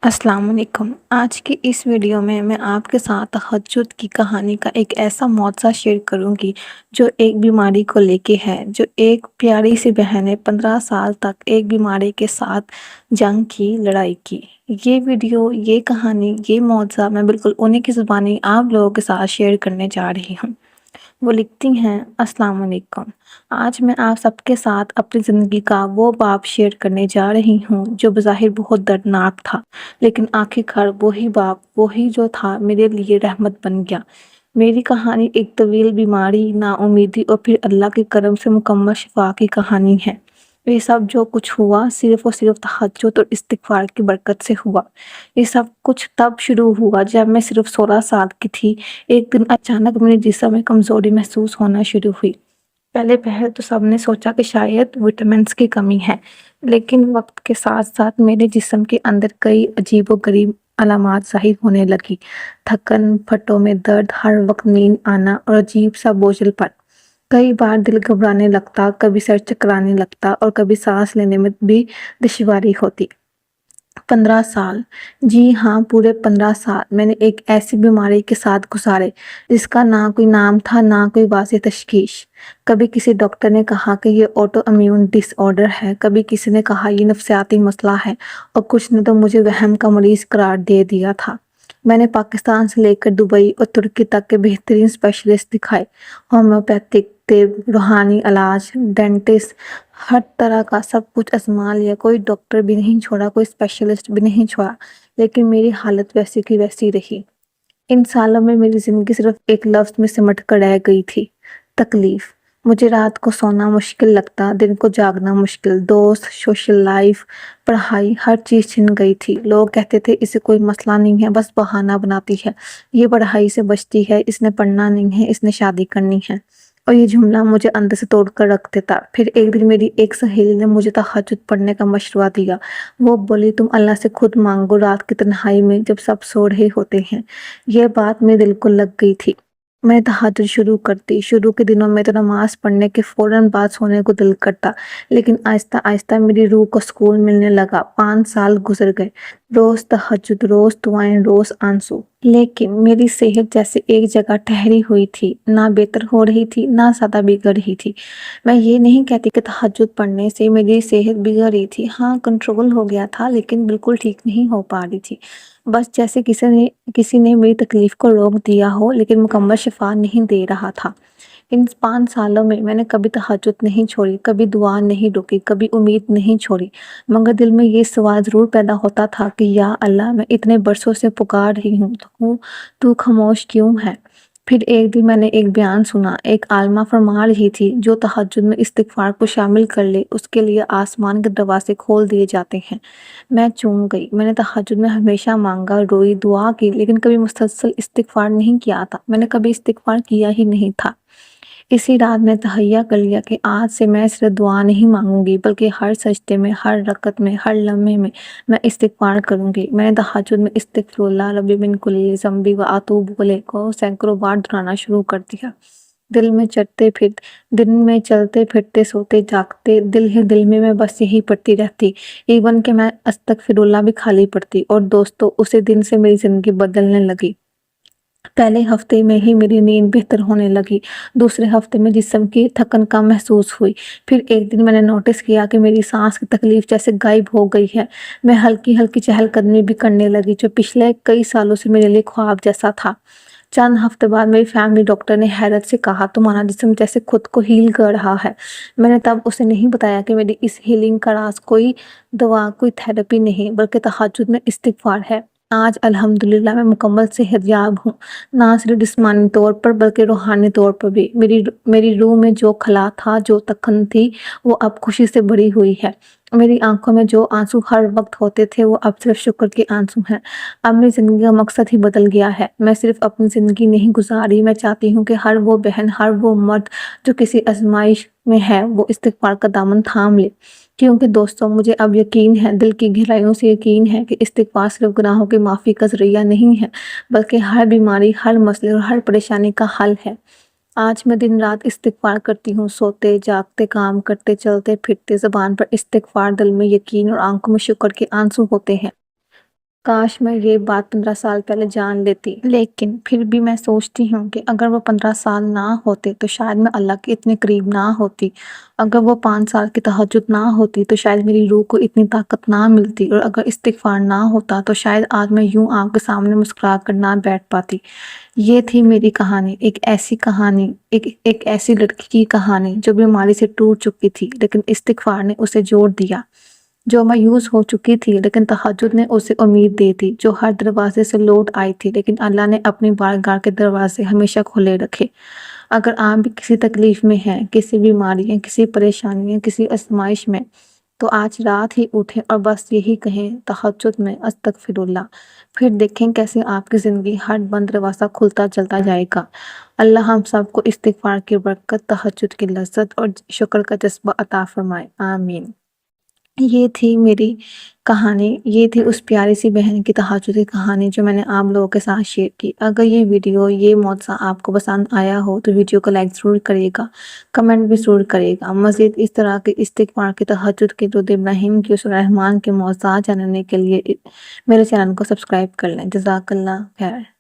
السلام علیکم۔ آج کی اس ویڈیو میں آپ کے ساتھ تہجد کی کہانی کا ایک ایسا معجزہ شیئر کروں گی جو ایک بیماری کو لے کے ہے، جو ایک پیاری سی بہن نے 15 سال تک ایک بیماری کے ساتھ جنگ کی، لڑائی کی۔ یہ ویڈیو، یہ کہانی، یہ معجزہ میں بالکل انہیں کی زبانی آپ لوگوں کے ساتھ شیئر کرنے جا رہی ہوں۔ وہ لکھتی ہیں، السلام علیکم۔ آج میں آپ سب کے ساتھ اپنی زندگی کا وہ باب شیئر کرنے جا رہی ہوں جو بظاہر بہت دردناک تھا، لیکن آخرکار وہی باب، وہی جو تھا، میرے لیے رحمت بن گیا۔ میری کہانی ایک طویل بیماری، نا امیدی اور پھر اللہ کے کرم سے مکمل شفا کی کہانی ہے۔ یہ سب جو کچھ ہوا صرف اور صرف تہجد اور استغفار کی برکت سے ہوا۔ یہ سب کچھ تب شروع ہوا جب میں صرف 16 سال کی تھی۔ ایک دن اچانک میرے جسم میں کمزوری محسوس ہونا شروع ہوئی۔ پہلے پہل تو سب نے سوچا کہ شاید وٹامنس کی کمی ہے، لیکن وقت کے ساتھ ساتھ میرے جسم کے اندر کئی عجیب و غریب علامات ظاہر ہونے لگی۔ تھکن، پھٹوں میں درد، ہر وقت نیند آنا اور عجیب سا بوجھل پن۔ کئی بار دل گھبرانے لگتا، کبھی سر چکرانے لگتا اور کبھی سانس لینے میں بھی دشواری ہوتی۔ 15 سال، جی ہاں، پورے 15 سال میں نے ایک ایسی بیماری کے ساتھ گزارے جس کا نہ کوئی نام تھا، نہ کوئی واضح تشخیص۔ کبھی کسی ڈاکٹر نے کہا کہ یہ آٹو امیون ڈس آرڈر ہے، کبھی کسی نے کہا یہ نفسیاتی مسئلہ ہے، اور کچھ نے تو مجھے وہم کا مریض قرار دے دیا تھا۔ میں نے پاکستان سے لے کر دبئی اور ترکی تک کے بہترین اسپیشلسٹ دکھائے، ہومیوپیتھک طب، روحانی علاج، ڈینٹسٹ، ہر طرح کا سب کچھ آزما لیا، کوئی ڈاکٹر بھی نہیں چھوڑا، کوئی اسپیشلسٹ بھی نہیں چھوڑا، لیکن میری حالت ویسی کی ویسی رہی۔ ان سالوں میں میری زندگی صرف ایک لفظ میں سمٹ کر رہ گئی تھی: تکلیف۔ مجھے رات کو سونا مشکل لگتا، دن کو جاگنا مشکل، دوست، سوشل لائف، پڑھائی، ہر چیز چھن گئی تھی۔ لوگ کہتے تھے اسے کوئی مسئلہ نہیں ہے، بس بہانہ بناتی ہے، یہ پڑھائی سے بچتی ہے، اس نے پڑھنا نہیں ہے، اس نے شادی کرنی ہے، اور یہ جملہ مجھے اندر سے توڑ کر رکھ دیتا۔ پھر ایک دن میری ایک سہیلی نے مجھے تہجد پڑھنے کا مشورہ دیا۔ وہ بولی، تم اللہ سے خود مانگو رات کی تنہائی میں جب سب سو رہے ہوتے ہیں۔ یہ بات میرے دل کو لگ گئی تھی۔ میں تہجد شروع کرتی۔ شروع کے دنوں میں تو نماز پڑھنے کے فوراً بعد سونے کو دل کرتا، لیکن آہستہ آہستہ میری روح کو سکون ملنے لگا۔ 5 سال گزر گئے، روز تہجد، روز دعائیں، روز آنسو، لیکن میری صحت جیسے ایک جگہ ٹھہری ہوئی تھی، نہ بہتر ہو رہی تھی، نہ زیادہ بگڑ رہی تھی۔ میں یہ نہیں کہتی کہ تہجد پڑھنے سے میری صحت بگڑ رہی تھی، ہاں کنٹرول ہو گیا تھا، لیکن بالکل ٹھیک نہیں ہو پا رہی تھی۔ بس جیسے کسی نے میری تکلیف کو روک دیا ہو، لیکن مکمل شفا نہیں دے رہا تھا۔ ان 5 سالوں میں نے کبھی تہجد نہیں چھوڑی، کبھی دعا نہیں روکی، کبھی امید نہیں چھوڑی، مگر دل میں یہ سوال ضرور پیدا ہوتا تھا کہ یا اللہ، میں اتنے برسوں سے پکار رہی ہوں تو خاموش کیوں ہے؟ پھر ایک دن میں نے ایک بیان سنا، ایک عالمہ فرما رہی تھی، جو تہجد میں استغفار کو شامل کر لے اس کے لیے آسمان کے دروازے کھول دیے جاتے ہیں۔ میں چونک گئی۔ میں نے تہجد میں ہمیشہ مانگا، روئی، دعا کی، لیکن کبھی مسلسل استغفار نہیں کیا تھا۔ میں نے کبھی استغفار کیا ہی نہیں تھا۔ اسی رات میں تہیہ کر لیا کہ آج سے میں صرف دعا نہیں مانگوں گی، بلکہ ہر سجدے میں، ہر رکعت میں، ہر لمحے میں استغفار کروں گی۔ میں نے تہجد میں استغفر اللہ ربی من کل ذنب و اتوب الیہ کو سینکڑوں بار دہرانا شروع کر دیا۔ دن میں چلتے پھرتے، سوتے جاگتے، دل ہی دل میں بس یہی پڑھتی رہتی، ایون کہ میں استغفر اللہ بھی خالی پڑھتی۔ اور دوستو، اسی دن سے میری زندگی بدلنے لگی۔ پہلے ہفتے میں ہی میری نیند بہتر ہونے لگی، دوسرے ہفتے میں جسم کی تھکن کم محسوس ہوئی، پھر ایک دن میں نے نوٹس کیا کہ میری سانس کی تکلیف جیسے غائب ہو گئی ہے۔ میں ہلکی ہلکی چہل قدمی بھی کرنے لگی، جو پچھلے کئی سالوں سے میرے لیے خواب جیسا تھا۔ چند ہفتے بعد میری فیملی ڈاکٹر نے حیرت سے کہا، تمہارا جسم جیسے خود کو ہیل کر رہا ہے۔ میں نے تب اسے نہیں بتایا کہ میری اس ہیلنگ کا راز کوئی دوا، کوئی تھیراپی نہیں، بلکہ تہجد میں استغفار ہے۔ آج الحمدللہ میں مکمل صحت یاب ہوں، نہ صرف جسمانی طور پر بلکہ روحانی طور پر بھی۔ میری روح میں جو خلا تھا، جو تکن تھی، وہ اب خوشی سے بھری ہوئی ہے۔ میری آنکھوں میں جو آنسو ہر وقت ہوتے تھے، وہ اب صرف شکر کے آنسو ہیں۔ اب میری زندگی کا مقصد ہی بدل گیا ہے۔ میں صرف اپنی زندگی نہیں گزاری، میں چاہتی ہوں کہ ہر وہ بہن، ہر وہ مرد جو کسی آزمائش میں ہے، وہ استغفار کا دامن تھام لے۔ کیونکہ دوستوں، مجھے اب یقین ہے، دل کی گہرائیوں سے یقین ہے کہ استغفار صرف گناہوں کی معافی کا ذریعہ نہیں ہے، بلکہ ہر بیماری، ہر مسئلے اور ہر پریشانی کا حل ہے۔ آج میں دن رات استغفار کرتی ہوں، سوتے جاگتے، کام کرتے، چلتے پھرتے، زبان پر استغفار، دل میں یقین اور آنکھوں میں شکر کے آنسو ہوتے ہیں۔ کاش میں یہ بات 15 سال پہلے جان لیتی، لیکن پھر بھی میں سوچتی ہوں کہ اگر وہ 15 سال نہ ہوتے تو شاید میں اللہ کے اتنے قریب نہ ہوتی، اگر وہ 5 سال کی تہجد نہ ہوتی تو شاید میری روح کو اتنی طاقت نہ ملتی، اور اگر استغفار نہ ہوتا تو شاید آج میں یوں آپ کے سامنے مسکرا کر نہ بیٹھ پاتی۔ یہ تھی میری کہانی، ایک ایسی لڑکی کی کہانی جو بیماری سے ٹوٹ چکی تھی لیکن استغفار نے اسے جوڑ دیا، جو مایوس ہو چکی تھی لیکن تہجد نے اسے امید دی تھی، جو ہر دروازے سے لوٹ آئی تھی لیکن اللہ نے اپنی بارگاہ کے دروازے ہمیشہ کھلے رکھے۔ اگر آپ بھی کسی تکلیف میں ہیں، کسی بیماری یا کسی پریشانی یا کسی آزمائش میں، تو آج رات ہی اٹھیں اور بس یہی کہیں تہجد میں استغفر اللہ، پھر دیکھیں کیسے آپ کی زندگی ہر بند دروازہ کھلتا چلتا جائے گا۔ اللہ ہم سب کو استغفار کی برکت، تہجد کی لذت اور شکر کا جذبہ عطا فرمائے، آمین۔ یہ تھی میری کہانی، یہ تھی اس پیاری سی بہن کی تہجد کی کہانی جو میں نے آپ لوگوں کے ساتھ شیئر کی۔ اگر یہ ویڈیو، یہ معجزہ آپ کو پسند آیا ہو تو ویڈیو کو لائک ضرور کرے گا، کمنٹ بھی ضرور کرے گا۔ مزید اس طرح کے استغفار کی، تہجد کے، درود ابراہیم کی، سورہ رحمان کے معجزات جاننے کے لیے میرے چینل کو سبسکرائب کر لیں۔ جزاک اللہ خیر۔